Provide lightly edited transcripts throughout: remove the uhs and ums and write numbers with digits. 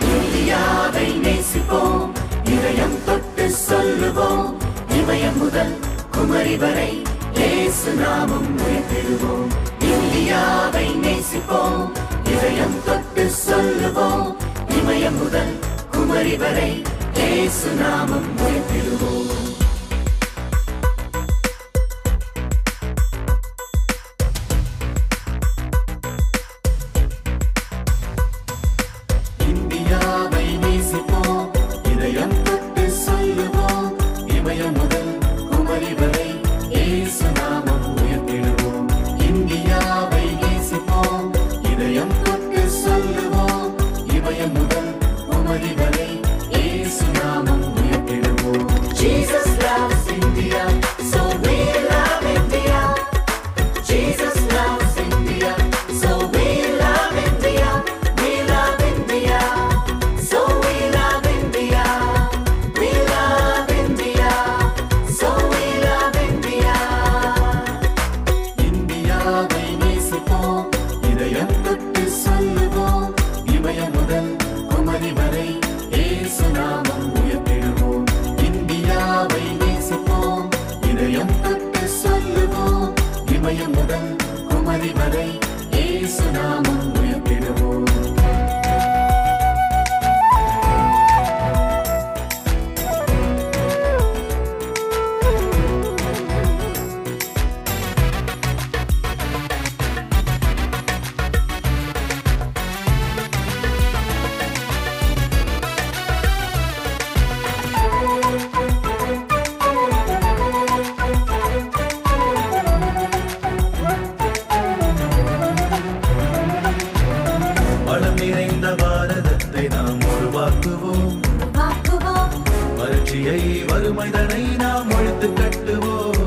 இந்தியாவை நேசிப்போம், இதயம் தொட்டு சொல்லுவோம், இமயம் முதல் குமரி வரை இயேசு நாமம் உயர்த்திடுவோம். இந்தியாவை நேசிப்போம், இதயம் தொட்டு சொல்லுவோம், இமயம் முதல் குமரி வரை இயேசு நாமம் உயர்த்திடுவோம். இந்தியாவை நேசிப்போம், இதயம் தொட்டு சொல்லுவோம், இமயம் முதல் குமரி வரை இயேசு நாமம் உயர்த்திடுவோம். இந்தியாவை நேசிப்போம், இதயம் தொட்டு சொல்லுவோம், இமயம் முதல் குமரி வரை இயேசு நாமம் உயர்த்திடுவோம். Jesus loves India, so we love India. Jesus loves India, so we love India. We love India, so we love India. We love India, so we love India. இந்தியாவை நேசிப்போம், இதயம் தொட்டு சொல்லுவோம், இமயம் முதல் குமரி வரை இயேசு நாமம் உயர்த்திடுவோம். இந்தியாவை நேசிப்போம், இதயம் தொட்டு சொல்லுவோம், இமயம் முதல் குமரி வரை இயேசு நாமம் உயர்த்திடுவோம். வளம் நிறைந்த பாரதத்தை நாம் உருவாக்குவோம், வறட்சியை வறுமைதனை நாம் ஒழித்து கட்டுவோம்.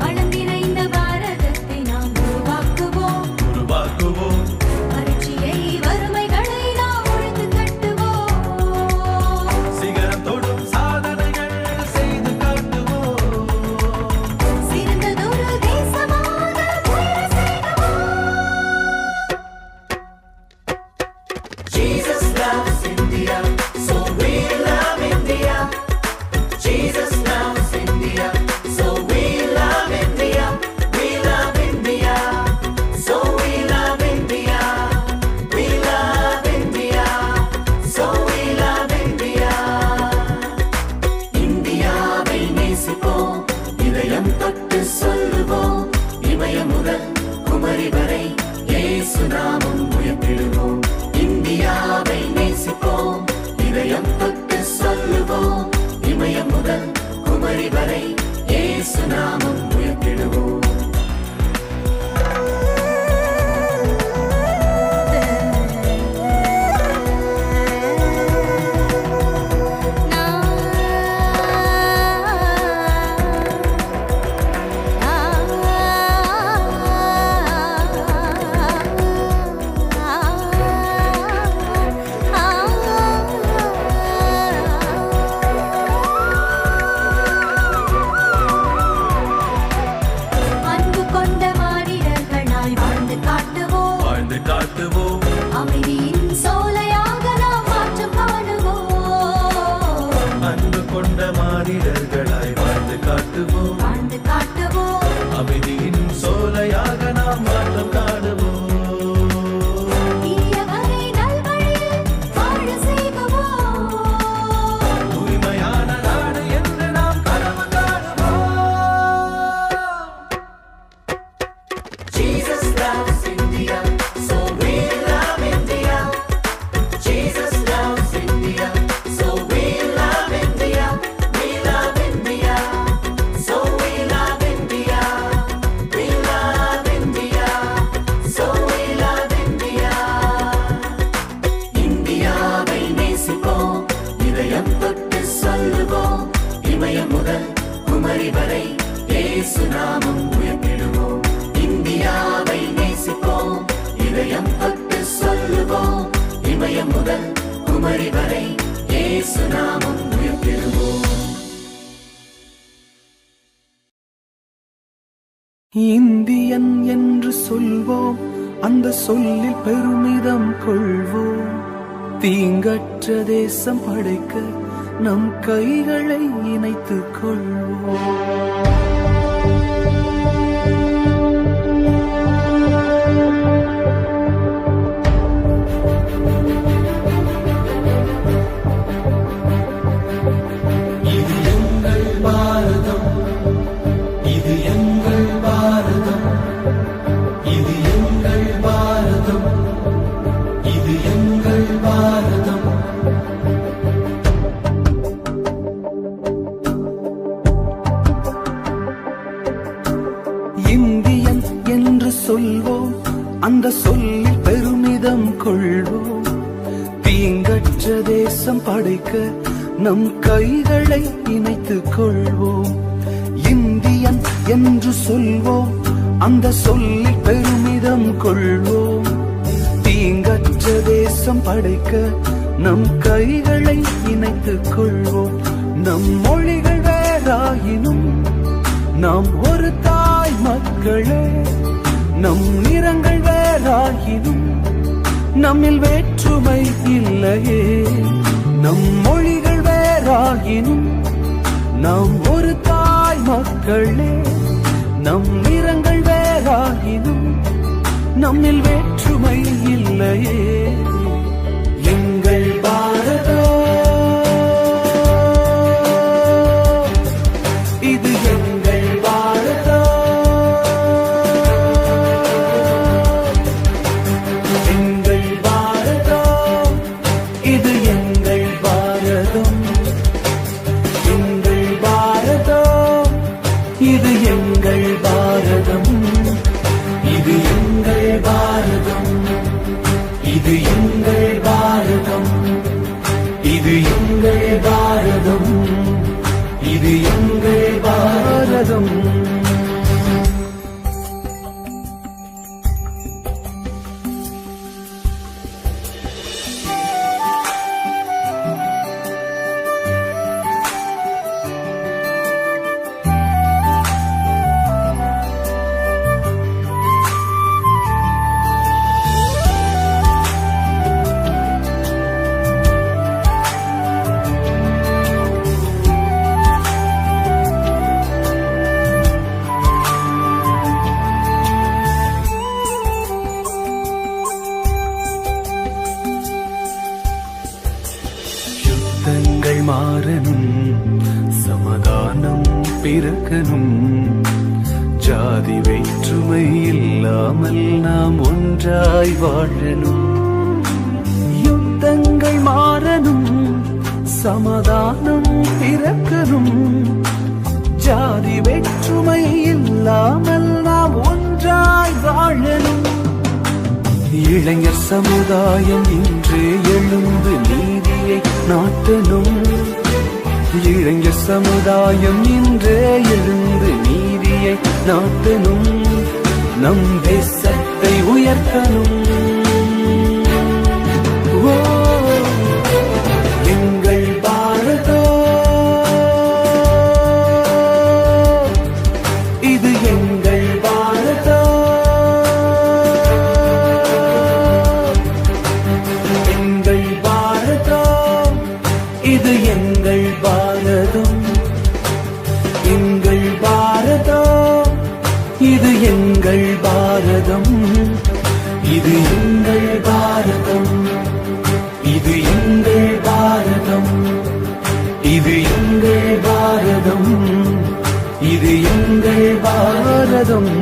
வளம் நிறைந்த பாரதத்தை நாம் உருவாக்குவோம், வறட்சியை வறுமைகளை நாம் ஒழித்து கட்டுவோம். சிகரம் தொடும் சாதனைகள் செய்து காட்டுவோம். சிறந்ததொரு தேசமாக உயர செய்வோம். Jesus loves India, so we love India. Jesus loves India, so we love India. We love India, so we love India. We love India, so we love India. இந்தியாவை நேசிப்போம், இதயம் தொட்டு சொல்லுவோம், இமயம் முதல் குமரி வரை இயேசு நாமம் உயர்த்திடுவோம். இந்தியாவை நேசிப்போம், இதயம் தொட்டு சொல்லுவோம், இமயம் முதல் குமரி வரை இயேசு நாமம் உயர்த்திடுவோம். அன்பு கொண்ட மானிடர்களாய் வாழ்ந்து காட்டுவோம், வாழ்ந்து காட்டுவோம். அமைதியின் சோலையாக நாம் மாற்றம் காணுவோம். அன்பு கொண்ட மானிடர்களாய் வாழ்ந்து காட்டுவோம். வாழ்ந்து காட்டுவோம், அமைதியின் சோலையாக நாம் மாற்றம் காணுவோம். தீயவரை நல்வழியில் வாழ செய்வோம். தூய்மையான நாடு என்று நாம் கனவு காணுவோம். Jesus loves India, so we love India. Jesus loves India, so we love India. We love India, so we love India. We love India, so we love India. இந்தியாவை நேசிப்போம், இதயம் தொட்டு சொல்லுவோம், இமயம் முதல் குமரி வரை இயேசு நாமம் உயர்த்திடுவோம். இந்தியாவை நேசிப்போம், இதயம் தொட்டு சொல்லுவோம், இமயம் முதல் குமரி வரை இயேசு நாமம் உயர்த்திடுவோம். இந்தியன் என்று சொல்வோம், அந்த சொல்லில் பெருமிதம் கொள்வோம். தீங்கற்ற தேசம் படைக்க நம் கைகளை இணைத்துக் கொள்வோம். இது எங்கள் பாரதம், இது எங்கள் பாரதம், இது எங்கள் பாரதம், இது எங்கள் பாரதம். இந்தியன் என்று சொல்வோம், அந்த சொல்லில் பெருமிதம் கொள்வோம். தீங்கற்ற தேசம் படைக்க நம் கைகளை இணைத்துக் கொள்வோம். இந்தியன் என்று சொல்வோம், அந்த சொல்லில் பெருமிதம் கொள்வோம். தீங்கற்ற தேசம் படைக்க நம் கைகளை இணைத்துக் கொள்வோம். நம் மொழிகள் வேறாயினும் நாம் ஒரு தாய் மக்களே. நம் நிறங்கள் வேறாயினும் நம்மில் வேற்றுமை இல்லையே. நம் மொழிகள் வேறாயினும் நாம் ஒரு தாய் மக்களே. நம் நிறங்கள் வேறாயினும் நம்மில் வேற்றுமை இல்லையே. எங்கள் பாரதம், இது எங்கள் பாரதம். எங்கள் பாரதம், இது எங்கள் பாரதம். எங்கள் பாரதம், இது எங்கள் பாரதம். இது எங்கள் பாரதம், இது எங்கள் பாரதம். இது எங்கள் பாரதம், இது எங்கள் பாரதம். யுத்தங்கள் மாறணும், சமாதானம் பிறக்கணும். ஜாதி வேற்றுமை இல்லாமல் நாம் ஒன்றாய் வாழணும். யுத்தங்கள் மாறணும், சமாதானம் பிறக்கணும். ஜாதி வேற்றுமை இல்லாமல் நாம் ஒன்றாய் வாழணும். இளைஞர் சமுதாயம் இன்று எழுந்து நீதியை நாட்டணும். இளைஞர் சமுதாயம் இன்று எழுந்து நீதியை நாட்டணும். நம் தேசத்தை உயர்த்தணும். ஓ, எங்கள் பாரதம், இது எங்கள் பாரதம். எங்கள் பாரதம், இது எங்கள் பாரதம். எங்கள் பாரதம், இது எங்கள் பாரதம். இது எங்கள் பாரதம், இது எங்கள் பாரதம். இது எங்கள் பாரதம், இது எங்கள் பாரதம்.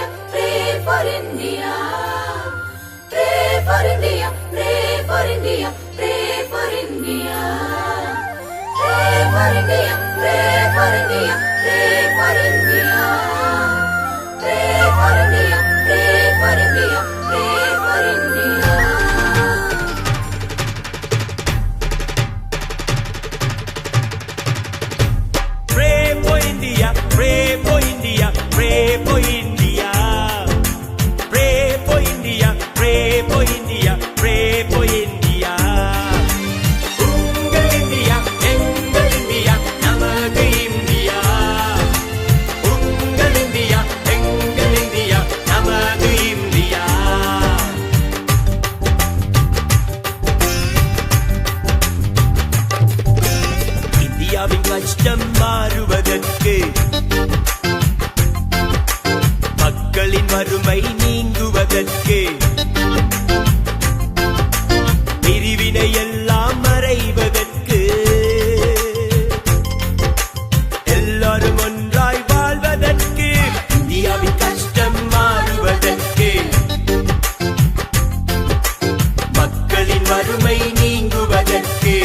India, pray for India. Pray for India, pray for India, pray for India. Pray for India, pray for India, pray for India. Pray for India, pray for India, pray for India. Pray for India, pray for India, pray for India. Pray for India, pray for India, pray for India. Ungal India, engal India, நமது India. Ungal India, engal India, நமது India. இந்தியாவின் கஷ்டம் மாறுவதற்கு, மக்களின் வறுமை நீங்குவதற்கு, பிரிவினை எல்லாம் மறைவதற்கு, எல்லாரும் ஒன்றாய் வாழ்வதற்கு, இந்தியாவின் கஷ்டம் மாறுவதற்கு, மக்களின் வறுமை நீங்குவதற்கு,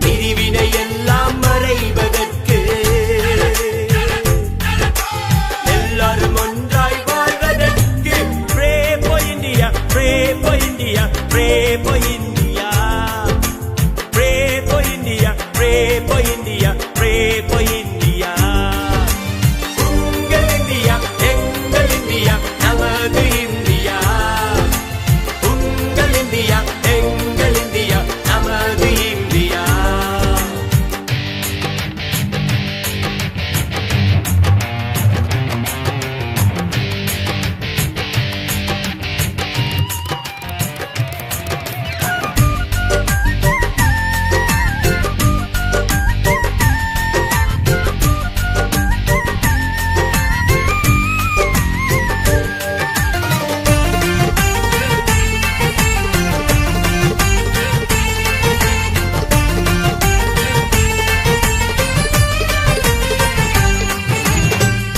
பிரிவினை எல்லாம் மறைவதற்கு, எல்லாரும் ஒன்றாய் வாழ்வதற்கு. Pray for India, pray for India, pray for India. Pray for India, pray for India, pray for India. உங்கள் இந்தியா, எங்கள் இந்தியா, நமது இந்தியா. உங்கள் இந்தியா, எங்கள் இந்தியா, நமது இந்தியா.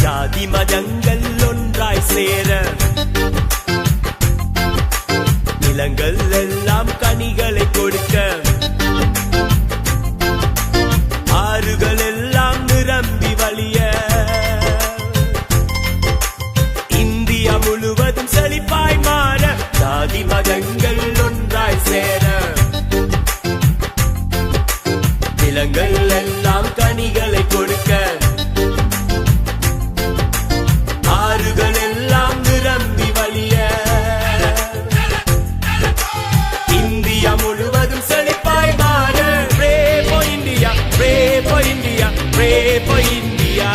ஜாதி மதங்கள் ஒன்றாய் சேர, நிலங்கள் எல்லாம் கனிகளை கொடுக்க, ஆறுகள் எல்லாம் நிரம்பி வழிய, இந்தியா முழுவதும் செழிப்பாய் மாற, ஜாதி மதங்கள் ஒன்றாய் சேர, நிலங்கள் எல்லாம் கனிகளை கொடுக்க, ஆறுகள் எல்லாம் நிரம்பி வழிய, இந்தியா முழுவதும் செழிப்பாய் மாற. Pray for India, pray for India, pray for India.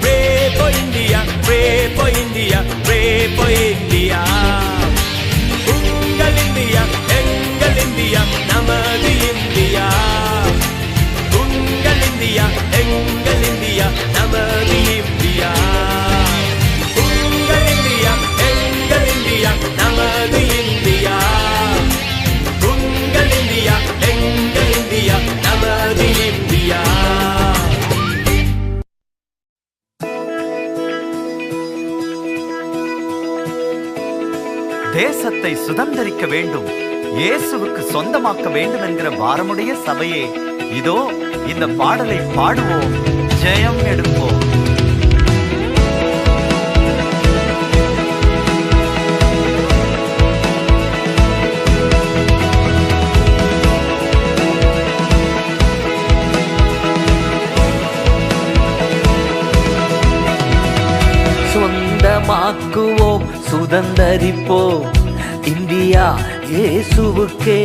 Pray for India, pray for India, pray for India. உங்கள் இந்தியா, எங்கள் இந்தியா, நமது இந்தியா. உங்கள் இந்தியா, எங்கள் இந்தியா, நமது இந்தியா. உங்கள் இந்தியா, எங்கள் இந்தியா, நமது இந்தியா. உங்கள் இந்தியா, எங்கள் இந்தியா, நமது இந்தியா. தேசத்தை சுதந்தரிக்க வேண்டும், இயேசுவுக்கு சொந்தமாக்க வேண்டும் என்கிற பாரமுடைய சபையே, இதோ இந்த பாடலை பாடுவோம், ஜெயம் எடுப்போம். சொந்தமாக்குவோம், சுதந்தரிப்போம் இந்தியா இயேசுவுக்கே.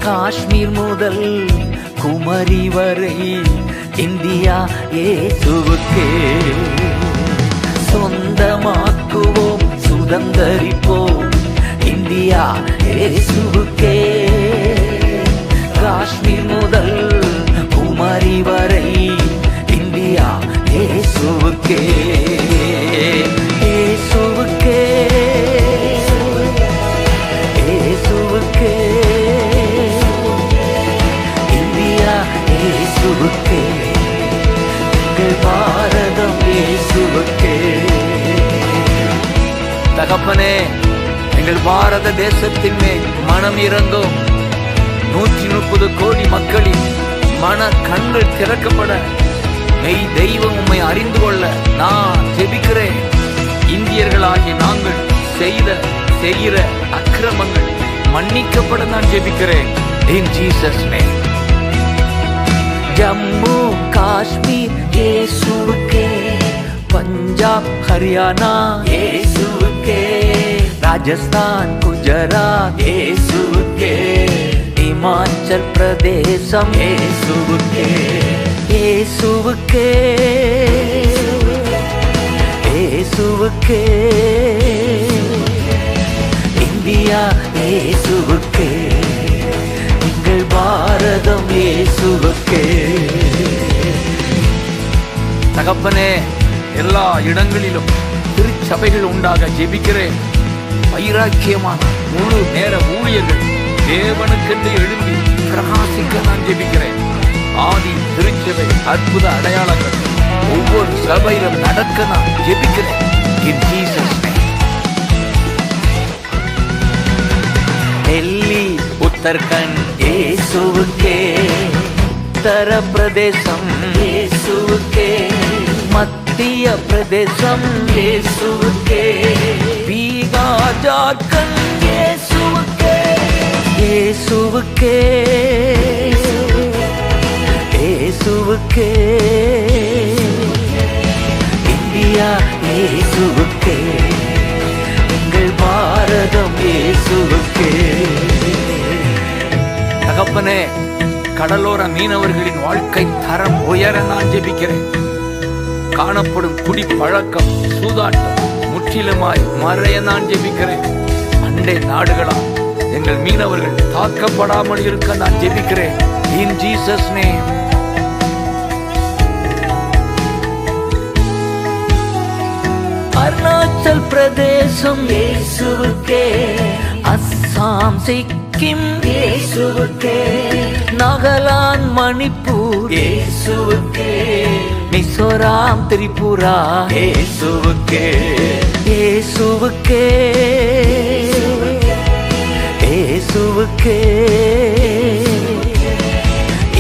காஷ்மீர் முதல் குமரி வரை இந்தியா இயேசுவுக்கே. சொந்தமாக்குவோம், சுதந்தரிப்போம் இந்தியா இயேசுவுக்கே. காஷ்மீர் முதல் குமரி வரை இந்தியா இயேசுவுக்கே. இயேசுவுக்கே, இயேசுவுக்கே, இந்தியா இயேசுவுக்கே. எங்கள் தகப்பனே, எங்கள் பாரத தேசத்தின் மேல் மனம் இறங்கும். 130 கோடி மக்களின் மன கண்கள் திறக்கப்பட, மெய் தெய்வம் உம்மை அறிந்து கொள்ள நான் ஜெபிக்கிறேன். இந்தியர்களாகிய நாங்கள் செய்கிற அக்கிரமங்கள் மன்னிக்கப்பட நான் ஜெபிக்கிறேன். In Jesus name. Jammu Kashmir இயேசுவுக்கே, பஞ்சாப் ஹரியானா இயேசுவுக்கே, ராஜஸ்தான் குஜராத் இயேசுவுக்கே, இமாச்சல் பிரதேசம் இயேசுவுக்கே, இயேசுவுக்கே, இயேசுவுக்கே, இந்தியா இயேசுவுக்கே, எங்கள் பாரதம் இயேசுவுக்கே. தகப்பனே, எல்லா இடங்களிலும் திருச்சபைகள் உண்டாக ஜெபிக்கிறேன். வைராக்கியமான முழு நேர ஊழியர்கள் தேவனுக்கென்று எழும்பி பிரகாசிக்க நான் ஜெபிக்கிறேன். ஆதி திருச்சபை அற்புத அடையாளங்கள் ஒவ்வொரு சபையிலும் நடக்க நான் ஜெபிக்கிறேன். In Jesus name. Delhi Uttarakhand இயேசுவுக்கே, உத்தர பிரதேசம் இயேசுவுக்கே, மத்திய பிரதேசம் இயேசுவுக்கே, பீகார் ஜார்க்கண்ட் இயேசுவுக்கே, இயேசுவுக்கே, இயேசுவுக்கே, இந்தியா இயேசுவுக்கே, எங்கள் பாரதம் இயேசுவுக்கே. தகப்பனே, கடலோர மீனவர்களின் வாழ்க்கை தரம் உயர நான் ஜெபிக்கிறேன். காணப்படும் குடி பழக்கம் சூதாட்டம் முற்றிலுமாய் மறைய நான் ஜெபிக்கிறேன். அண்டை நாடுகளால் எங்கள் மீனவர்கள் தாக்கப்படாமல் இருக்க நான் ஜெபிக்கிறேன். In Jesus name. அருணாச்சல் பிரதேசம் இயேசுவுக்கே, அஸ்ஸாம் சிக்கிம் இயேசுவுக்கே, நாகாலாந்து மணிப்பூர் இயேசுவுக்கே, மிசோராம் திரிபுரா இயேசுவுக்கே, இயேசுவுக்கே, இயேசுவுக்கே,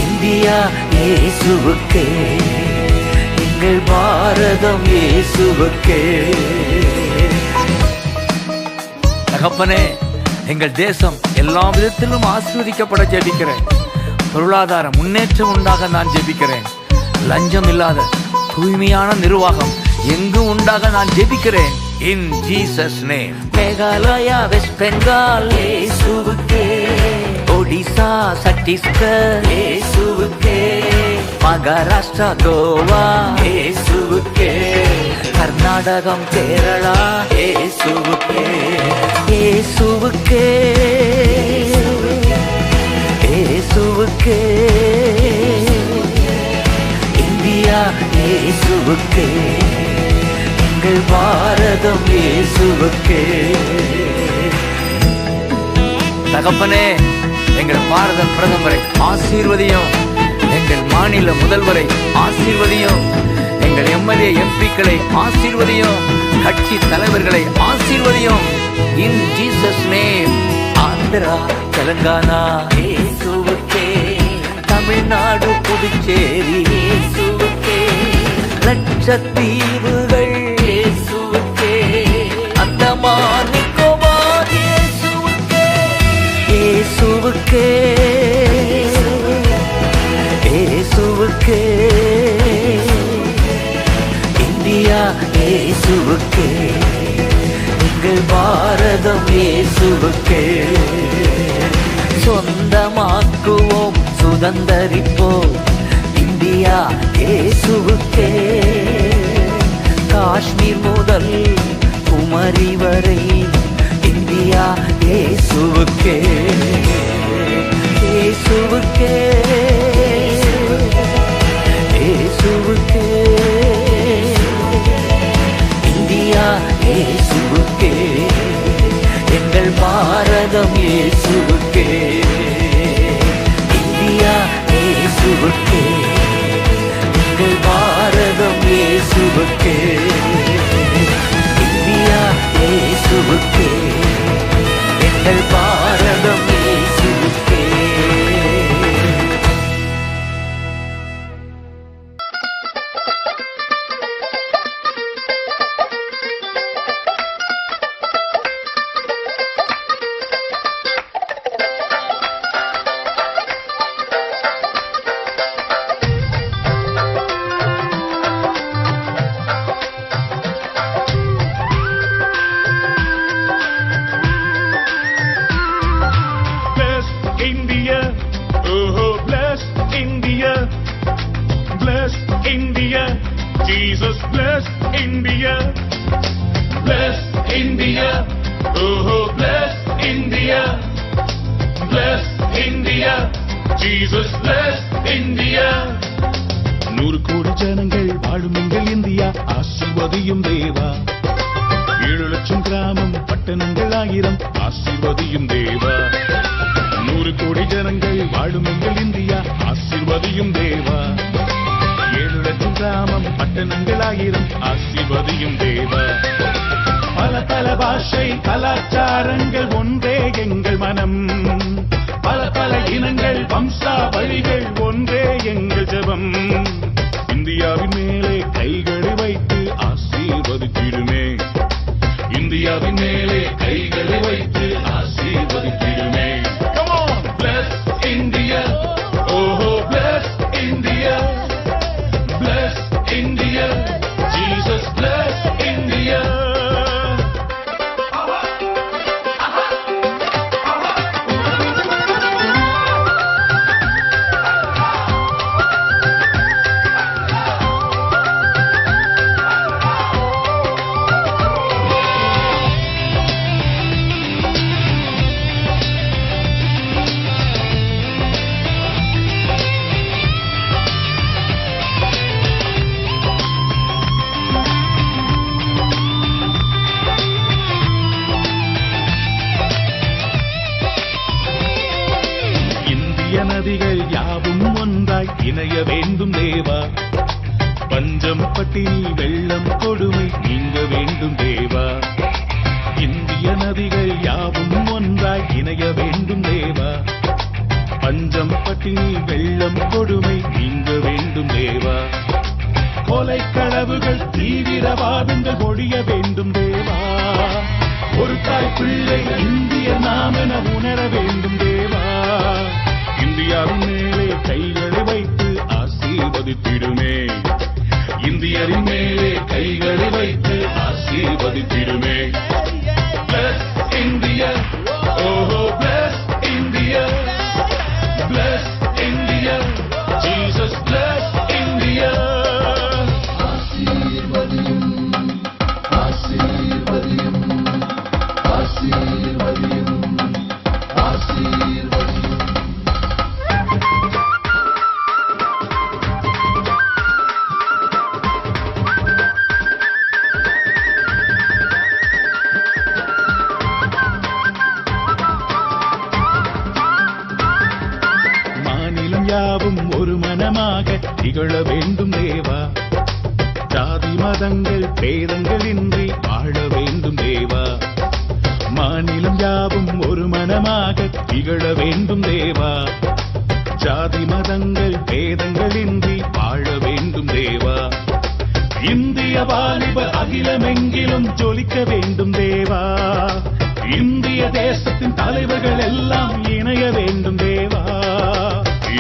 இந்தியா இயேசுவுக்கே, எங்கள் பாரதம் இயேசுவுக்கே. தகப்பனே, எங்கள் தேசம் எல்லா விதத்திலும் ஆசீர்வதிக்கப்பட ஜெபிக்கிறேன். பொருளாதார முன்னேற்றம் உண்டாக நான் ஜெபிக்கிறேன். லஞ்சம் இல்லாத தூய்மையான நிர்வாகம் எங்கும் உண்டாக நான் ஜெபிக்கிறேன். In Jesus name. Meghalaya, west Bengal இயேசுவுக்கே, ஒடிசா, சத்தீஸ்கர் இயேசுவுக்கே, மகாராஷ்டிரா, கோவா இயேசுவுக்கே, கர்நாடகம், கேரளா இயேசுவுக்கே, இயேசுவுக்கே, இயேசுவுக்கே, இந்தியா இயேசுவுக்கே, எங்கள் பாரதம் இயேசுவுக்கே. தகப்பனே, எங்கள் பாரத பிரதமரை ஆசீர்வதியும். எங்கள் மாநில முதல்வரை ஆசீர்வதியும். எங்கள் எம்எல்ஏ எம்பிக்களை ஆசீர்வதியும். கட்சி தலைவர்களை ஆசீர்வதியும். In Jesus name. Andhra, Telangana இயேசுவுக்கே, தமிழ்நாடு, புதுச்சேரி இயேசுவுக்கே, லட்சத்தீவுகள் இயேசுவுக்கே, அந்தமான் நிக்கோபார் இயேசுவுக்கே, இயேசுவுக்கே, இயேசுவுக்கே, இந்தியா இயேசுவுக்கே, எங்கள் பாரதம் இயேசுவுக்கே. சொந்தமாக்குவோம், சுதந்தரிப்போம், இந்தியா இயேசுவுக்கே. காஷ்மீர் முதல் குமரி வரை இந்தியா இயேசுவுக்கே, இயேசுவுக்கே, இயேசுவுக்கே, இந்தியா இயேசுவுக்கே, எங்கள் பாரதம் இயேசுவுக்கே, இந்தியா இயேசுவுக்கே, எங்கள் பாரதம் இயேசுவுக்கே, இந்தியா இயேசுவுக்கே. எங்கள் பாரதம் இயேசுவுக்கே. Bless India, oh bless India, bless India, Jesus bless India, bless India, oh bless India, bless India, Jesus bless India. 100 கோடி ஜனங்கள் வாழும் எங்கள் இந்தியா, ஆசீர்வதியும் தேவா. 7 லட்சம் கிராமம் பட்டணங்கள் 1000, ஆசீர்வதியும் தேவா. 100 கோடி ஜனங்கள் வாழும் எங்கள் இந்தியா, ஆசீர்வதியும் தேவா. 7 லட்சம் கிராமம் பட்டணங்கள் 1000, ஆசீர்வதியும் தேவா. பல பல பாஷை கலாச்சாரங்கள் ஒன்றே எங்கள் மனம், பல பல இனங்கள் வம்சாவழிகள் ஒன்றே எங்கள் ஜெபம். இந்தியாவின் மேலே கைகளை வைத்து ஆசீர்வதித்திடுமே, இந்தியாவின் மேலே கைகளை வைத்து ஆசீர்வதித்திடுமே. Come on, bless India, oh bless India, bless India, Jesus bless India. இந்திய நதிகள் யாவும் ஒன்றாய் இணைய வேண்டும் தேவா. பஞ்சம் பட்டினி வெள்ளம் கொடுமை நீங்க வேண்டும் தேவா. இந்திய நதிகள் யாவும் ஒன்றாய் இணைய வேண்டும் தேவா. பஞ்சம் பட்டினி வெள்ளம் கொடுமை நீங்க வேண்டும் தேவா. கொலை களவுகள் தீவிரவாதங்கள் ஒழிய வேண்டும் தேவா. ஒரு தாய் பிள்ளை இந்திய நாமென உணர வேண்டும் தேவா. இந்தியாவின் மேலே கைகளை வைத்து ஆசீர்வதித்திடுமே, இந்தியரின் மேலே கைகளை வைத்து ஆசீர்வதித்திடுமே. Bless India, oh bless India, bless India, Jesus bless India. மாநிலம் யாவும் ஒரு மனமாக திகழ வேண்டும் தேவா. ஜாதி மதங்கள் பேதங்களின்றி வாழ வேண்டும் தேவா. மாநிலம் யாவும் ஒரு மனமாக திகழ வேண்டும் தேவா. ஜாதி மதங்கள் பேதங்களின்றி வாழ வேண்டும் தேவா. இந்திய வாலிப அகிலமெங்கிலும் ஜொலிக்க வேண்டும் தேவா. இந்திய தேசத்தின் தலைவர்கள் எல்லாம் இணைய வேண்டும் தேவா.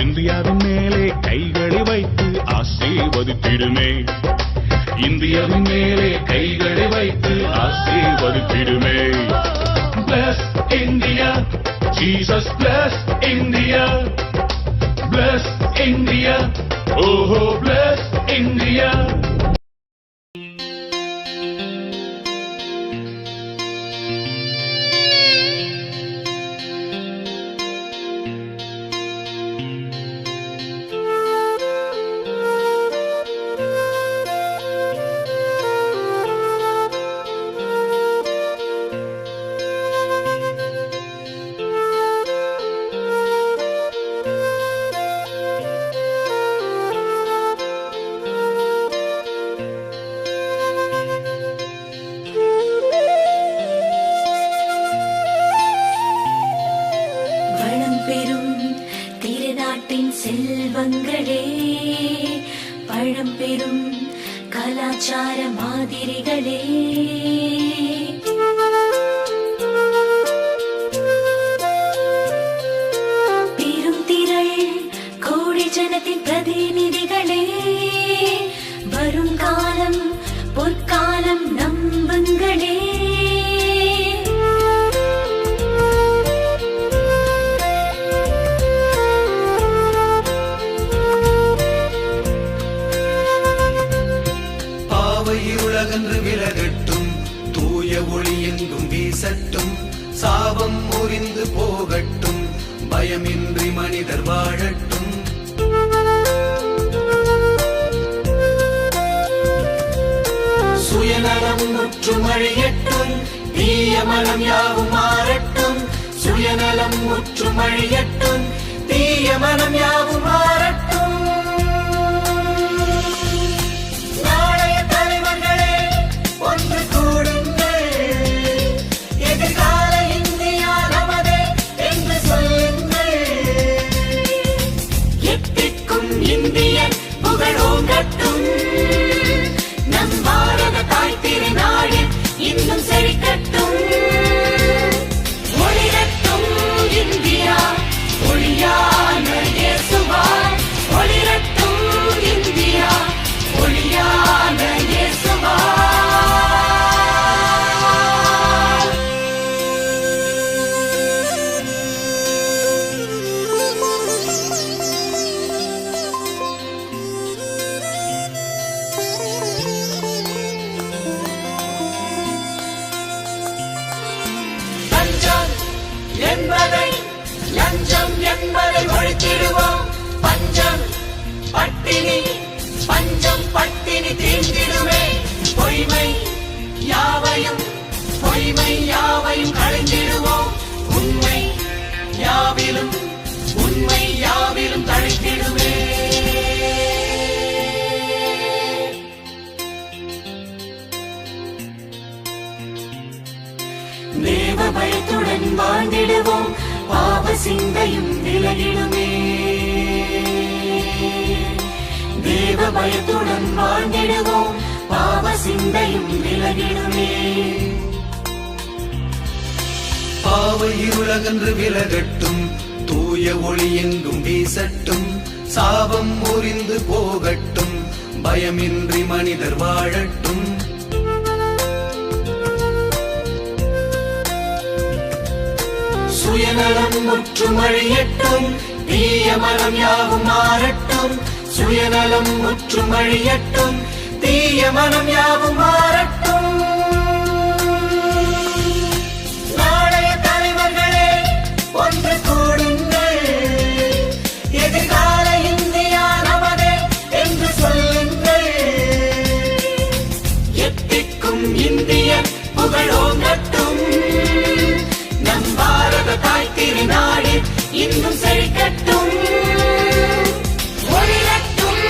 இந்தியாவின் மேலே கைகளை வைத்து ஆசீர்வதித்திடுமே, இந்தியாவின் மேலே கைகளை வைத்து ஆசீர்வதித்திடுமே. Bless India, Jesus bless India, bless India, oh bless India. பெறும் கலாச்சார மாதிரிகளே பெரும் திரள் கோடி ஜனத்தின் பிரதிநிதிகளே வரும் காலம் பொற்காலம் நம்புங்களே இருளகன்று விலகட்டும், தூய ஒளி எங்கும் வீசட்டும், சாபம் முறிந்து போகட்டும், பயமின்றி மனிதர் வாழட்டும். சுயநலம் முற்றும் அழியட்டும், தீய மனம் யாவும் மாறட்டும். சுயநலம் முற்றும் அழியட்டும், தீய மனம் யாவும் மாறட்டும். இந்தியன் புகழோங்கட்டும், நம் பாரத தாய் திருநாடு இன்னும் செழிக்கட்டும். ஒளிரட்டும் இந்தியா ஒளியான இயேசுவாய், ஒளிரட்டும் இந்தியா ஒளியான இயேசுவாய். லஞ்சம் என்பதை ஒழித்திடுவோம். பஞ்சம் பட்டினி, பஞ்சம் பட்டினி தீர்ந்திடுமே. பொய்மை யாவையும் கழிந்திடுவோம். உண்மை யாவிலும் தழைத்திடுமே. தேவ பயத்துடன் வாழ்ந்திடுவோம், பாவ சிந்தையும் விலகிடுமே. தேவ பயத்துடன் வாழ்ந்திடுவோம், பாவ சிந்தையும் விலகிடுமே. பாவ இருளகன்று விலகட்டும், தூய ஒளி எங்கும் வீசட்டும், சாபம் முறிந்து போகட்டும், பயமின்றி மனிதர் வாழட்டும். சுயநலம் முற்றும் அழியட்டும், தீய மனம் யாவும் மாறட்டும். சுயநலம் முற்றும் அழியட்டும், தீய மனம் யாவும் மாறட்டும். நாளைய தலைவர்களே ஒன்று கூடுங்கள், எதிர்கால இந்தியா நமதே என்று சொல்லுங்கள். எத்திக்கும் இந்தியன் புகழோங்கட்டும், நம் பாரத தாய் திருநாடு இன்னும் செழிக்கட்டும். ஒளிரட்டும்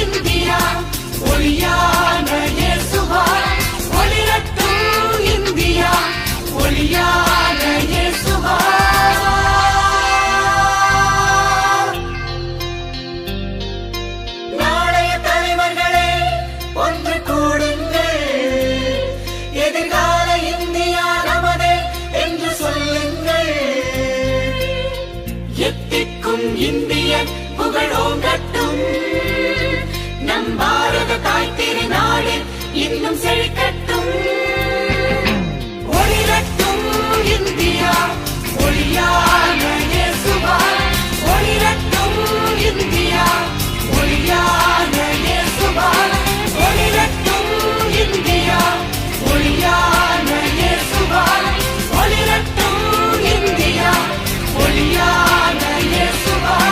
இந்தியா ஒளியான இயேசுவாய், ஒளிரட்டும் இந்தியா ஒளியான இயேசுவாய். நாளைய தலைவர்களே ஒன்று கூடுங்கள், எதிர்கால இந்தியா நமதே என்று சொல்லுங்கள். எத்திக்கும் இந்தியன் புகழோங்கட்டும், நம் பாரத தாய் திருநாடு இன்னும் செழிக்கட்டும். ஒளிரட்டும் இந்தியா ஒளியான இயேசுவாய், ஒளிரட்டும் இந்தியா ஒளியான இயேசுவாய், ஒளிரட்டும் இந்தியா ஒளியான இயேசுவாய், ஒளிரட்டும் இந்தியா ஒளியான இயேசுவாய்.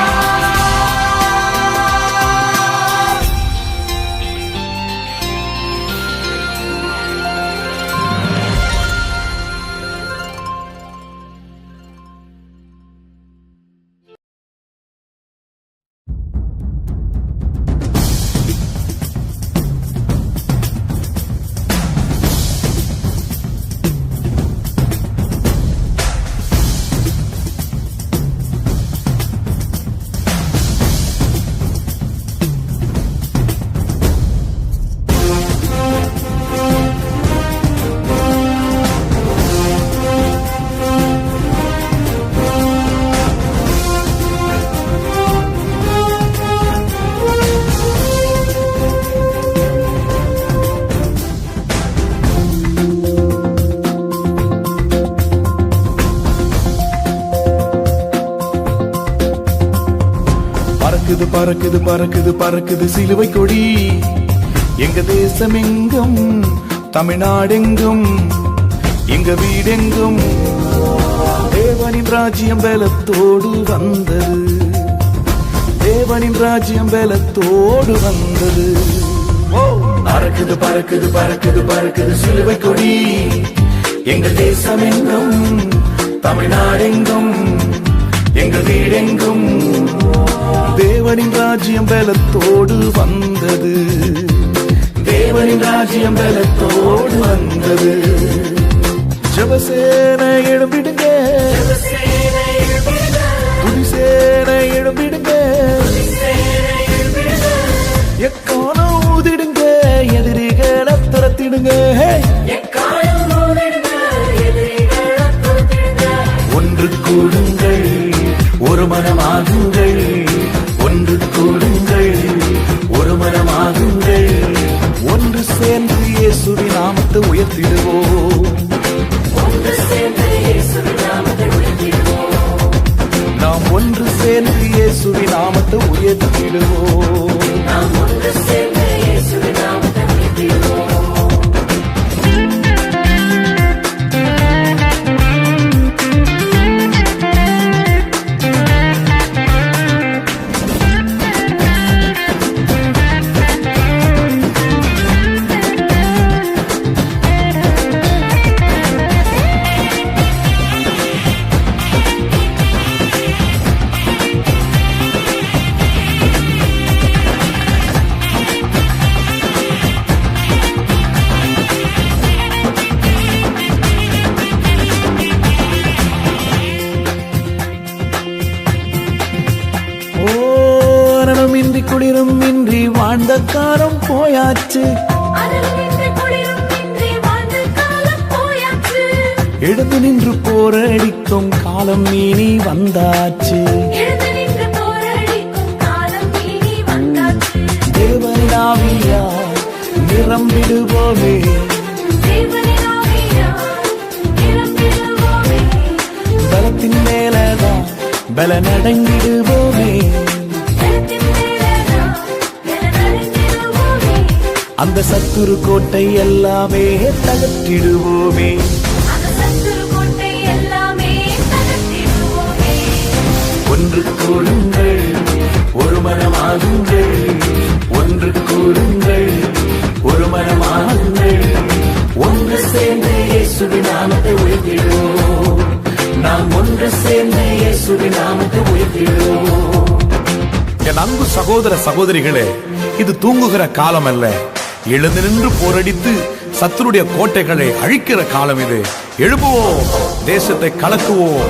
பறக்குது பறக்குது பறக்குது சிலுவை கொடி. எங்க தேசம் எங்கும், தமிழ்நாடெங்கும், எங்க வீடெங்கும் தேவனின் ராஜ்யம் பலத்தோடு வந்தது. தேவனின் ராஜ்யம் பலத்தோடு வந்தது. பறக்குது பறக்குது பறக்குது பறக்குது சிலுவை கொடி. எங்க தேசம் எங்கும், தமிழ்நாடெங்கும், எங்க வீடெங்கும் தேவனின் ராஜ்யம் பலத்தோடு வந்தது. தேவனின் ராஜ்யம் பலத்தோடு வந்தது. ஜெபசேனை எழும்பிடுங்க, துதிசேனை எழும்பிடுங்க, எக்காலம் ஊதிடுங்க, எதிரிகளை துரத்திடுங்க. ஒன்று கூடுங்கள், ஒரு மனமாகுங்கள், ஒன்று கூடுங்கள், ஒரு மனமாகுங்கள், ஒன்று சேர்ந்து இயேசுவின் நாமத்தை உயர்த்திடுவோம். நாம் ஒன்று சேர்ந்து இயேசுவின் நாமத்தை உயர்த்திடுவோம். இன்றி குளிரும் இன்றி வாழ்ந்த காலம் போயாச்சு. எழுந்து நின்று போரடிக்கும் காலம் இனி வந்தாச்சு. தேவனின் ஆவியால் நிரம்பிடுவோமே, பலத்தின் மேலதான் பலனடங்கிடுவோமே. அந்த சத்துரு கோட்டை எல்லாமே தகற்றிடுவோமே. ஒன்று கூடுங்கள், ஒரு மனமாகுங்கள், ஒன்று கூடுங்கள், ஒரு மனமாகுங்கள், ஒன்று சேர்ந்து இயேசுவின் நாமத்தை உயர்த்திடுவோம். நாம் ஒன்று சேர்ந்து இயேசுவின் நாமத்தை உயர்த்திடுவோம். என் அன்பு சகோதர சகோதரிகளே, இது தூங்குகிற காலம் அல்ல. எழுந்து நின்று போரடித்து சத்துருடைய கோட்டைகளை அழிக்கிற காலம் இது. எழுப்புவோம், தேசத்தை கலக்குவோம்.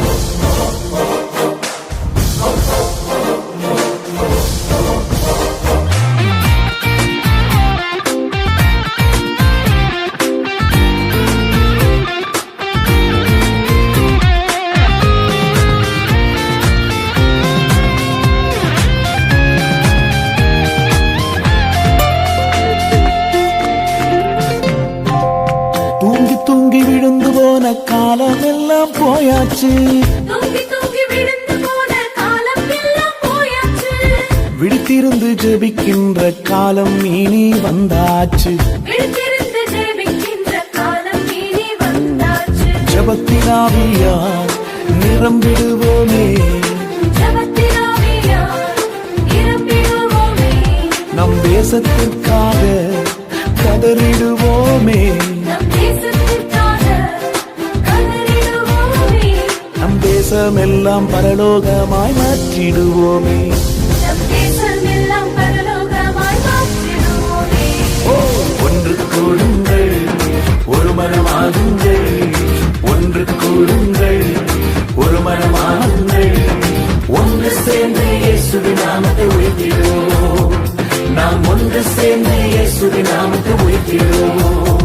தூங்கி விழுந்து போன காலம் எல்லாம் போயாச்சு. விழித்திருந்து ஜெபிக்கின்ற காலம் இனி வந்தாச்சு. ஜெபத்தின் ஆவியால் நிரம்பிடுவோமே, நம் தேசத்திற்காக கதறிடுவோமே. நம் தேசமெல்லாம் பரலோகமாய் மாற்றிடுவோமே. ஒன்று கூடுங்கள், ஒரு மனமாகுங்கள், ஒன்று கூடுங்கள், ஒரு மனமாகுங்கள், ஒன்று சேர்ந்து இயேசுவின் நாமத்தை உயர்த்திடுவோம். நாம் ஒன்று சேர்ந்து இயேசுவின் நாமத்தை உயர்த்திடுவோம்.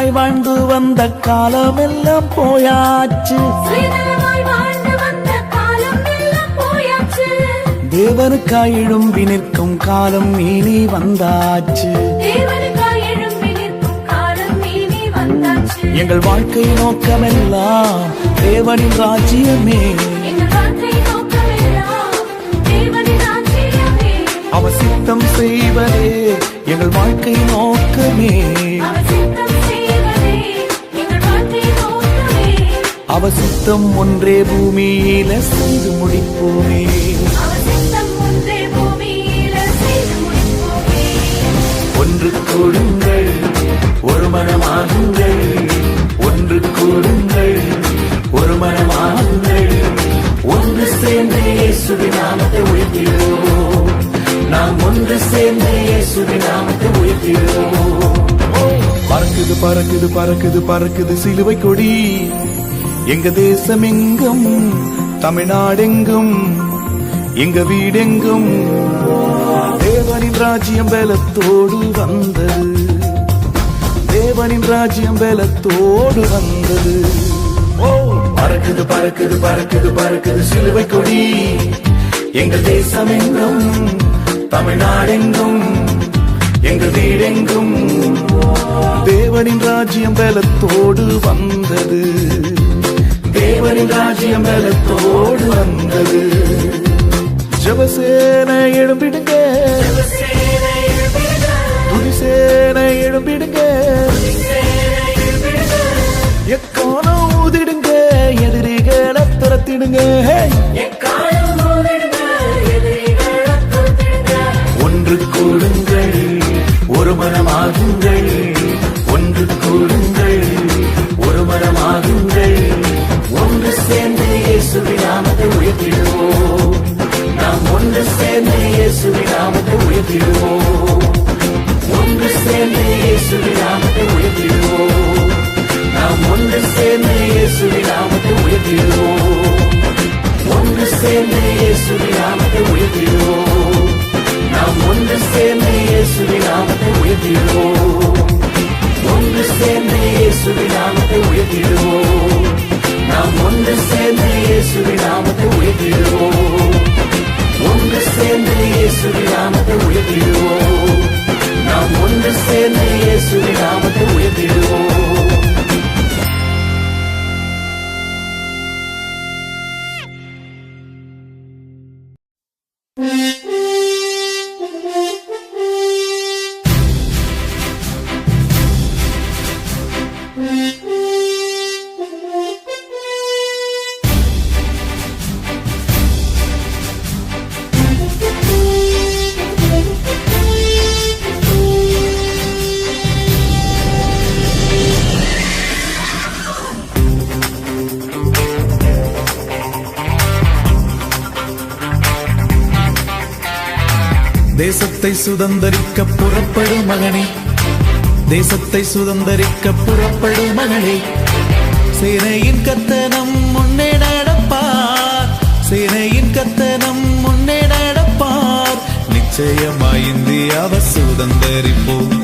சுயநலமாய் வாழ்ந்து வந்த காலமெல்லாம் போயாச்சு. சுயநலமாய் வாழ்ந்து வந்த காலம் எல்லாம் போயாச்சு. தேவனுக்காய் எழும்பி நிற்கும் காலம் இனி வந்தாச்சு. தேவனுக்காய் எழும்பி நிற்கும் காலம் இனி வந்தாச்சு. எங்கள் வாழ்க்கை நோக்கமெல்லாம் தேவனின் ராஜ்யமே. எங்கள் வாழ்க்கை நோக்கமெல்லாம் தேவனின் ராஜ்யமே. அவர் சித்தம் செய்வதே எங்கள் வாழ்க்கை நோக்கமே. அவர் சித்தம் செய்வதே எங்கள் வாழ்க்கை நோக்கமே. அவர் சித்தம் ஒன்றே பூமியில செய்து முடிப்போமே. அவர் சித்தம் ஒன்றே பூமியில செய்து முடிப்போமே. ஒன்று கூடுங்கள் ஒரு மனமாகுங்கள். ஒன்று கூடுங்கள் ஒரு மனமாகுங்கள். ஒன்று சேர்ந்து இயேசுவின் நாமத்தை உயர்த்திடுவோம். நாம் ஒன்று சேர்ந்து இயேசுவின் நாமத்தை உயர்த்திடுவோம். பறக்குது பறக்குது பறக்குது பறக்குது சிலுவை கொடி. எங்க தேசம் எங்கும், தமிழ்நாடெங்கும், எங்க வீடெங்கும் தேவனின் ராஜ்யம் பலத்தோடு வந்தது. தேவனின் ராஜ்யம் பலத்தோடு வந்தது. பறக்குது பறக்குது பறக்குது பறக்குது சிலுவை கொடி. எங்க தேசம் எங்கும், தமிழ்நாடெங்கும், எங்க வீடெங்கும் தேவனின் ராஜ்யம் பலத்தோடு வந்தது. தேவனின் ராஜ்யம் பலத்தோடு வந்தது. ஜெபசேனை எழும்பிடுங்க, துதிசேனை எழும்பிடுங்க. எக்காலம் ஊதிடுங்க, எதிரிகளை துரத்திடுங்க. ஒன்று கூடுங்கள் ஒரு மனமாகுங்கள். ஒன்று கூடுங்கள் ஒரு மனமாகுங்கள். ஒன்று சேர்ந்து இயேசுவின் நாமத்தை உயர்த்திடுவோம். நாம் ஒன்று சேர்ந்து இயேசுவின் நாமத்தை உயர்த்திடுவோம். ஒன்று சேர்ந்து இயேசுவின் நாமத்தை உயர்த்திடுவோம். நாம் ஒன்று சேர்ந்து இயேசுவின் நாமத்தை உயர்த்திடுவோம். ஒன்று சேர்ந்து இயேசுவின் நாமத்தை உயர்த்திடுவோம். நாம் ஒன்று சேர்ந்து இயேசுவின் நாமத்தை உயர்த்திடுவோம். ஒன்று சேர்ந்து இயேசுவின் நாமத்தை உயர்த்திடுவோம். நாம் ஒன்று சேர்ந்து இயேசுவின் நாமத்தை உயர்த்திடுவோம். ஒன்று சேர்ந்து இயேசுவின் நாமத்தை உயர்த்திடுவோம். நாம் ஒன்று சேர்ந்து இயேசுவின் நாமத்தை உயர்த்திடுவோம். தேசத்தை சுதந்தரிக்க புறப்படும் மகனே. தேசத்தை சுதந்தரிக்க புறப்படும் மகனே. சேனையின் கர்த்தர் முன்னே நடப்பார். சேனையின் கர்த்தர் முன்னே நடப்பார். நிச்சயமாய் இந்தியாவை சுதந்தரிப்போம்.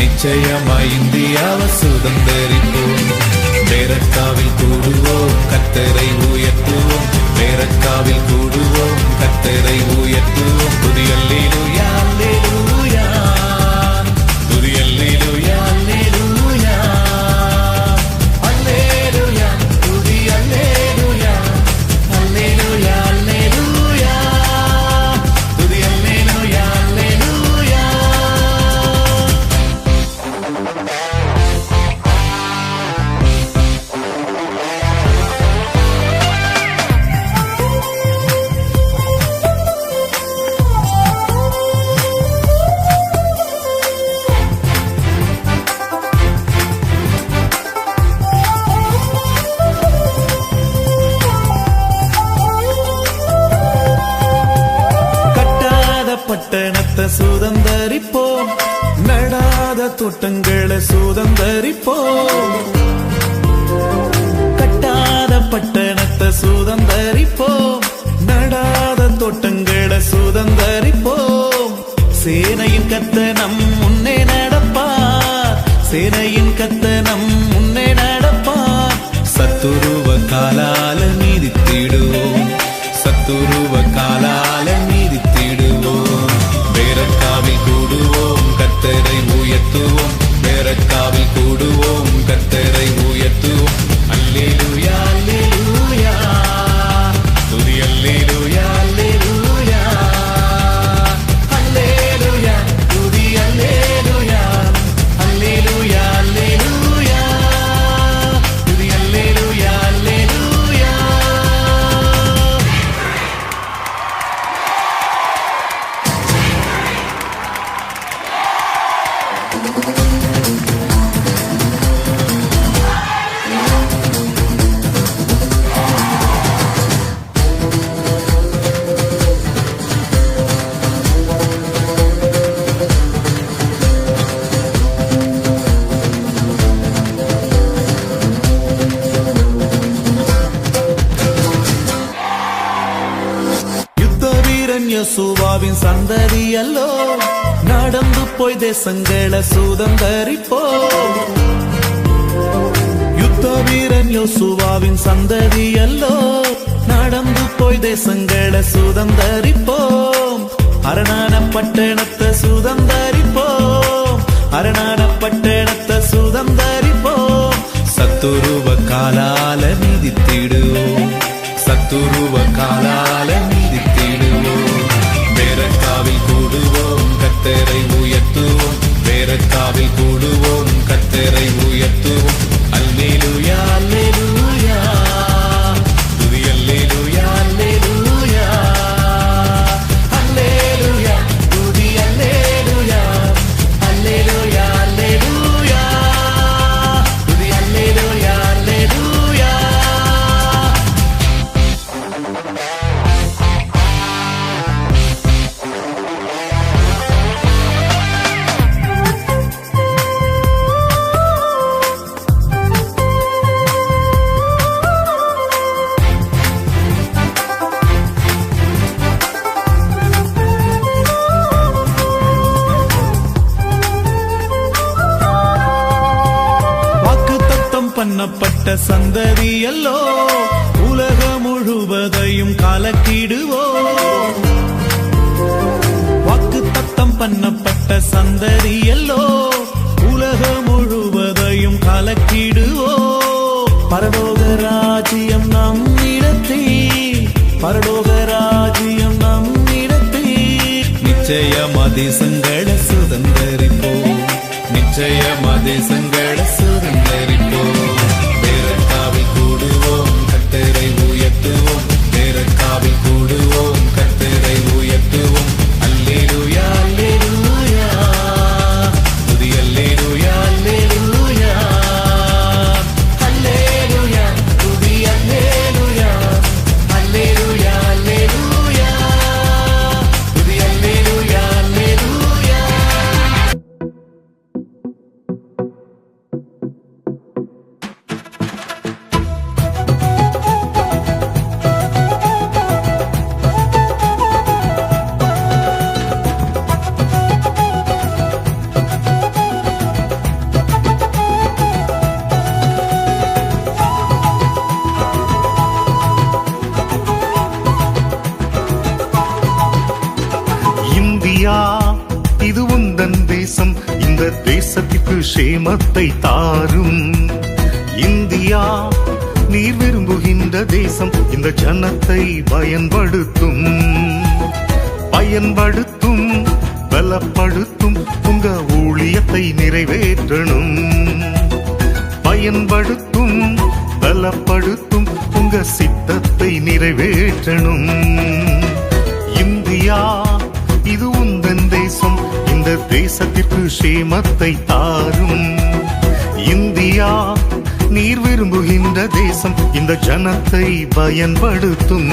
நிச்சயமாய் இந்தியாவை சுதந்தரிப்போம். பேரக்காவில் கூடுவோம், கர்த்தரை உயர்த்துவோம். பேரக்காவில் கூடுவோம், கர்த்தரை உயர்த்துவோம். துதி அல்லேலூயா அல்லேலூயா, துதி அல்லேலூயா அல்லேலூயா, அல்லேலூயா துதி அல்லேலூயா, அல்லேலூயா அல்லேலூயா, துதி அல்லேலூயா அல்லேலூயா. பட்டணத்தை சுதந்தரிப்போம். நடாத தோட்டங்களை சுதந்தரிப்போம். கட்டாத பட்டணத்தை சுதந்தரிப்போம். நடாத தோட்டங்களை சுதந்தரிப்போம். சேனையின் கர்த்தர் நம் முன்னே நடப்பார். சேனையின் கர்த்தர் நம் யோசுவாவின் சந்ததி அல்லோ, நடந்து போய் தேசங்களை சுதந்தரிப்போம். யுத்த வீரன் யோசுவாவின் சந்ததி அல்லோ, நடந்து போய் தேசங்களை சுதந்தரிப்போம். அரணான பட்டணத்தை சுதந்தரிப்போம், அரணான பட்டணத்தை சுதந்தரிப்போம். சத்துருவ காலால மிதித்திடுவோம், சத்துருவ காலால மிதித்திடுவோம். வேரக்காவில் கூடுவோம், கர்த்தரை உயர்த்துவோம், வேரக்காவில் கூடுவோம், கர்த்தரை உயர்த்துவோம். அல்லேலூயா அல்லேலூயா, துதி அல்லேலூயா அல்லேலூயா, அல்லேலூயா துதி அல்லேலூயா, அல்லேலூயா அல்லேலூயா, துதி அல்லேலூயா அல்லேலூயா. பண்ணப்பட்ட சந்ததி அல்லோ, உலகம் முழுவதையும் கலக்கிடுவோம். வாக்கு தத்தம் பண்ணப்பட்ட சந்ததி அல்லோ, உலகம் முழுவதையும் கலக்கிடுவோம். பரலோக ராஜ்யம் நம்மிடத்தில், பரலோக ராஜ்யம் நம்மிடத்தில். நிச்சயமா தேசங்களை சுதந்தரிப்போம், நிச்சயமா தேசங்களை சுதந்தரிப்போம். வேரக்காவில் கூடுவோம், கர்த்தரை உயர்த்துவோம், வேரக்காவில் கூடுவோம், கர்த்தரை உயர்த்துவோம். அல்லேலூயா அல்லேலூயா, துதி அல்லேலூயா அல்லேலூயா, அல்லேலூயா துதி அல்லேலூயா, அல்லேலூயா அல்லேலூயா, துதி அல்லேலூயா அல்லேலூயா. இந்தியா இது உந்தன் தேசம், இந்த தேசத்திற்கு சேமத்தை தாரும். இந்தியா நீர் விரும்புகின்ற தேசம், இந்த ஜனத்தை பயன்படுத்தும், பயன்படுத்தும், பலப்படுத்தும், உங்க ஊழியத்தை நிறைவேற்றணும். பயன்படுத்தும், பலப்படுத்தும், உங்க சித்தத்தை நிறைவேற்றணும். இந்தியா இது உந்தன் தேசம், இந்த தேசத்திற்கு சேமத்தை தாரும். இந்தியா நீர் விரும்புகின்ற தேசம், இந்த ஜனத்தை பயன்படுத்தும்.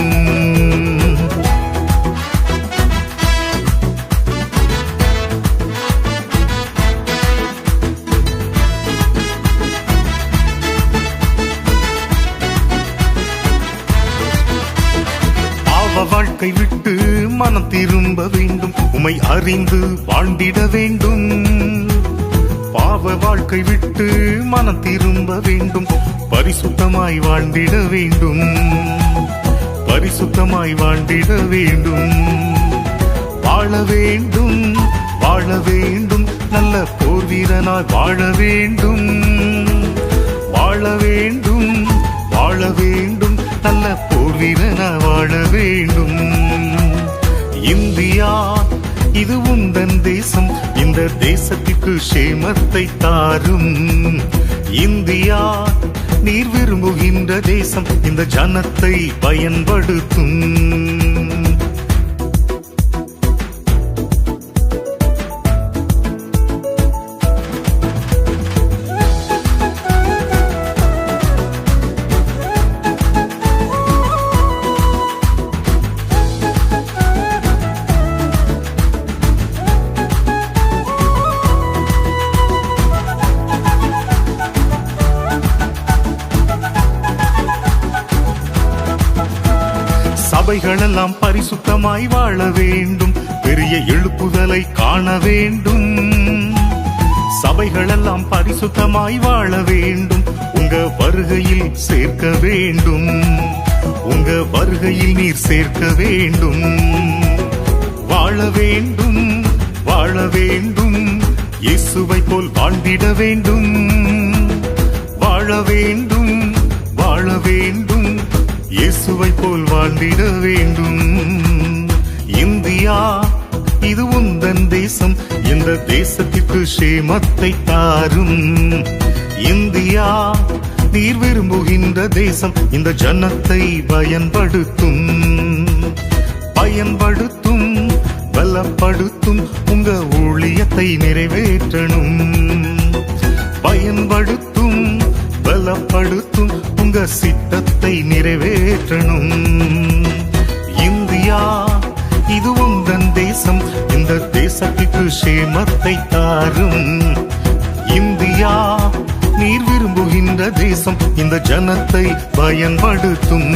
வாழ்க்கை விட்டு மனம் திரும்ப வேண்டும், உம்மை அறிந்து வாழ்ந்திட வேண்டும். பாவ வாழ்க்கை விட்டு மனம் திரும்ப வேண்டும், பரிசுத்தமாய் வாழ்ந்திட வேண்டும், பரிசுத்தமாய் வாழ்ந்திட வேண்டும். வாழ வேண்டும், வாழ வேண்டும், நல்ல போர் வீரனாய் வாழ வேண்டும். வாழ வேண்டும், வாழ வேண்டும், நல்ல போர் வீரனாய் வாழ வேண்டும். இந்தியா இது உந்தன் தேசம், இந்த தேசத்திற்கு சேமத்தை தாரும். இந்தியா நீர் விரும்புகின்ற தேசம், இந்த ஜனத்தை பயன்படுத்தும். சபைகளெல்லாம் பரிசுத்தமாய் வாழ வேண்டும், பெரிய எழுப்புதலை காண வேண்டும். சபைகளெல்லாம் பரிசுத்தமாய் வாழ வேண்டும், உங்க வருகையில் சேர்க்க வேண்டும், உங்க வருகையில் நீர் சேர்க்க வேண்டும். வாழ வேண்டும், வாழ வேண்டும், இயேசுவை போல் வாழ்ந்திட வேண்டும். வாழ வேண்டும், வாழ வேண்டும், இயேசுவை போல் வாழ்ந்திட வேண்டும். இந்தியா இது உந்தன் தேசம், இந்த தேசத்திற்கு சேமத்தை தாரும். இந்தியா நீர் விரும்புகின்ற தேசம், இந்த ஜனத்தை பயன்படுத்தும், பயன்படுத்தும், பலப்படுத்தும், உங்க ஊழியத்தை நிறைவேற்றணும். பயன்படுத்தும், பலப்படுத்தும், உங்க சித்தத்தை நிறைவேற்றணும். இந்தியா இது உந்தன் தேசம், இந்த தேசத்திற்கு சேமத்தை தாரும். இந்தியா நீர் விரும்புகின்ற தேசம், இந்த ஜனத்தை பயன்படுத்தும்.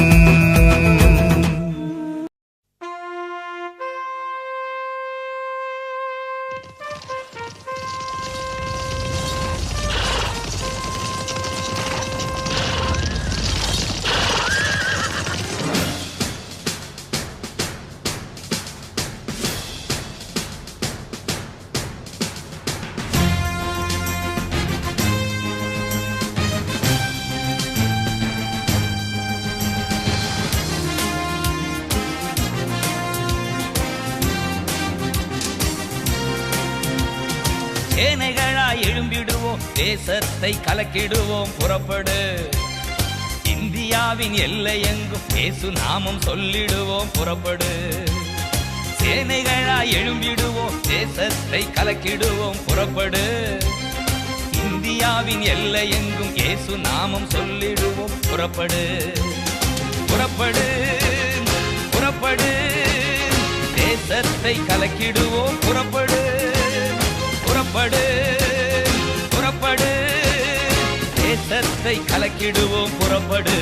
சேனைகளாய் எழும்பிடுவோம், தேசத்தை கலக்கிடுவோம், புறப்படு. இந்தியாவின் எல்லை எங்கும் இயேசு நாமம் சொல்லிடுவோம், புறப்படு. சேனைகளாய் எழும்பிடுவோம், தேசத்தை கலக்கிடுவோம், புறப்படு. இந்தியாவின் எல்லை எங்கும் இயேசு நாமம் சொல்லிடுவோம், புறப்படு. புறப்படு, புறப்படு, தேசத்தை கலக்கிடுவோம், புறப்படு. புறப்படு, புறப்படு, தேசத்தை கலக்கிடுவோம், புறப்படு.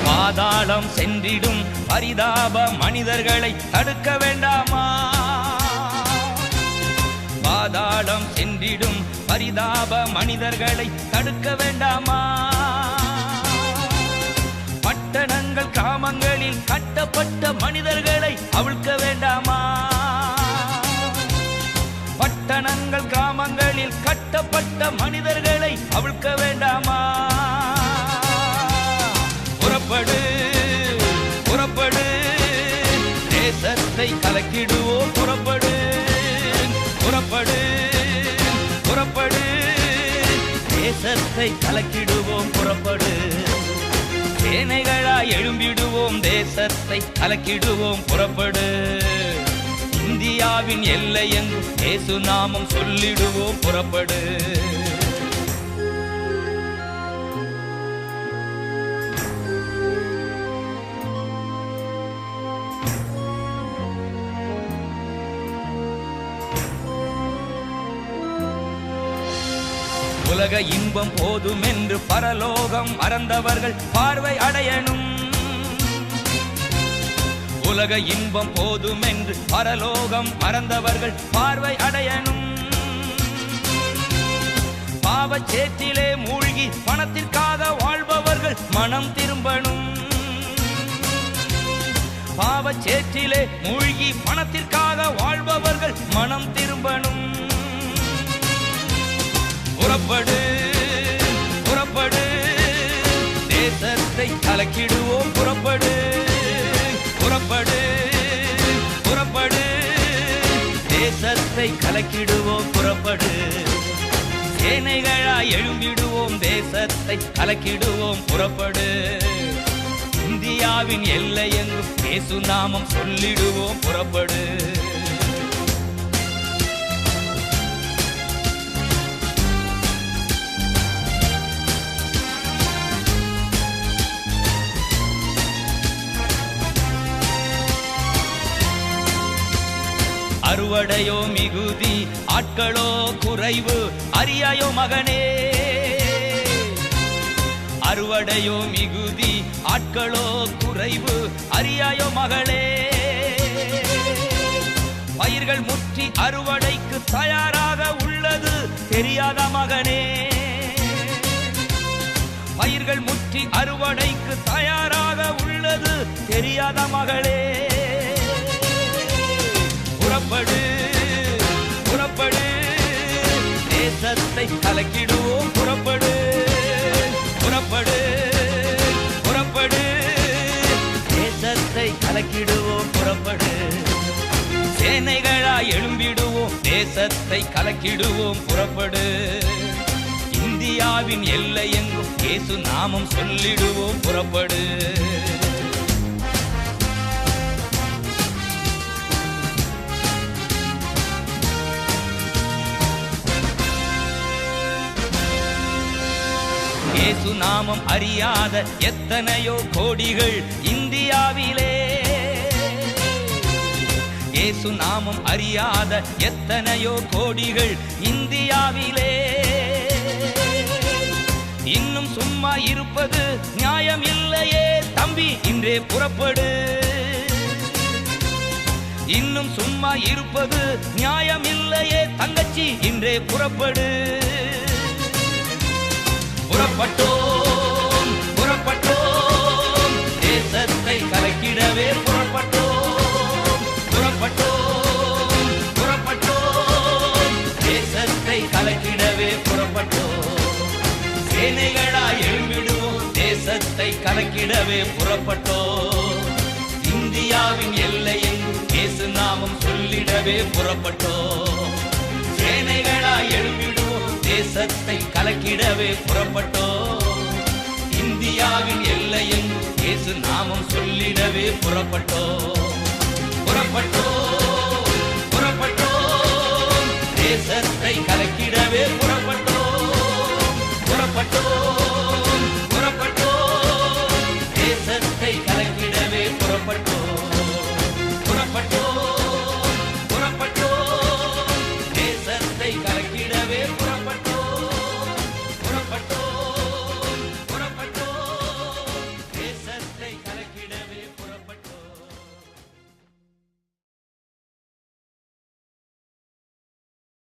பாதாளம் சென்றிடும் பரிதாப மனிதர்களை தடுக்க வேண்டாமா? பாதாளம் சென்றிடும் பரிதாப மனிதர்களை தடுக்க வேண்டாமா? பட்டணங்கள் கிராமங்களில் கட்டப்பட்ட மனிதர்களை அவிழ்க்க வேண்டாமா? பட்டணங்கள் கிராமங்களில் கட்டப்பட்ட மனிதர்களை அவிழ்க்க வேண்டாமா? புறப்படு, புறப்படு, தேசத்தை கலக்கிடுவோம், புறப்படு. புறப்படு, புறப்படு, தேசத்தை கலக்கிடுவோம், புறப்படு. சேனைகளாய் எழும்பிடுவோம், தேசத்தை கலக்கிடுவோம், புறப்படு. இந்தியாவின் எல்லை எங்கும் இயேசு நாமம் சொல்லிடுவோம், புறப்படு. உலக இன்பம் போதும் என்று பரலோகம் மறந்தவர்கள் பார்வை அடையணும். உலக இன்பம் போதும் என்று பரலோகம் மறந்தவர்கள் பார்வை அடையணும். பாவச் சேற்றிலே மூழ்கி பணத்திற்காக வாழ்பவர்கள் மனம் திரும்பணும். பாவச் சேற்றிலே மூழ்கி பணத்திற்காக வாழ்பவர்கள் மனம் திரும்பணும். புறப்படு, புறப்படு, தேசத்தை கலக்கிடுவோம், புறப்படு. புறப்படு, புறப்படு, தேசத்தை கலக்கிடுவோம், புறப்படு. சேனைகளாய் எழும்பிடுவோம், தேசத்தை கலக்கிடுவோம், புறப்படு. இந்தியாவின் எல்லை எங்கும் இயேசு நாமம் சொல்லிடுவோம், புறப்படு. அறுவடையோ மிகுதி ஆட்களோ குறைவு அறியாயோ மகனே. அறுவடையோ மிகுதி ஆட்களோ குறைவு அறியாயோ மகளே. பயிர்கள் முற்றி அறுவடைக்கு தயாராக உள்ளது தெரியாத மகனே. பயிர்கள் முற்றி அறுவடைக்கு தயாராக உள்ளது தெரியாத மகளே. புறப்படு புறப்படு தேசத்தை கலக்கிடுவோம். புறப்படு புறப்படு புறப்படு தேசத்தை கலக்கிடுவோம். புறப்படு சேனைகளாய் எழும்பிடுவோம். தேசத்தை கலக்கிடுவோம். புறப்படு இந்தியாவின் எல்லை எங்கும் இயேசு நாமம் சொல்லிடுவோம். புறப்படு இயேசு நாமம் அறியாத எத்தனையோ கோடிகள் இந்தியாவிலே. இயேசு நாமம் அறியாத எத்தனையோ கோடிகள் இந்தியாவிலே. இன்னும் சும்மா இருப்பது நியாயம் இல்லையே தம்பி, இன்றே புறப்படு. இன்னும் சும்மா இருப்பது நியாயம் இல்லையே தங்கச்சி, இன்றே புறப்படு. புறப்பட்டோம் புறப்பட்டோம் தேசத்தை கலக்கிடவே. புறப்பட்டோம் புறப்பட்டோம் புறப்பட்டோம் தேசத்தை கலக்கிடவே. புறப்பட்டோம் சேனைகளாய் எழும்பிடுவோம். தேசத்தை கலக்கிடவே. புறப்பட்டோம் இந்தியாவின் எல்லை எங்கும் இயேசு நாமம் சொல்லிடவே. புறப்பட்டோம் சேனைகளாய் எழும்பிடுவோம். தேசத்தை கலக்கிடவே. புறப்பட்டோம் இந்தியாவின் எல்லை எங்கும் இயேசு நாமம் சொல்லிடவே. புறப்பட்டோம் புறப்பட்டோம் புறப்பட்டோம் தேச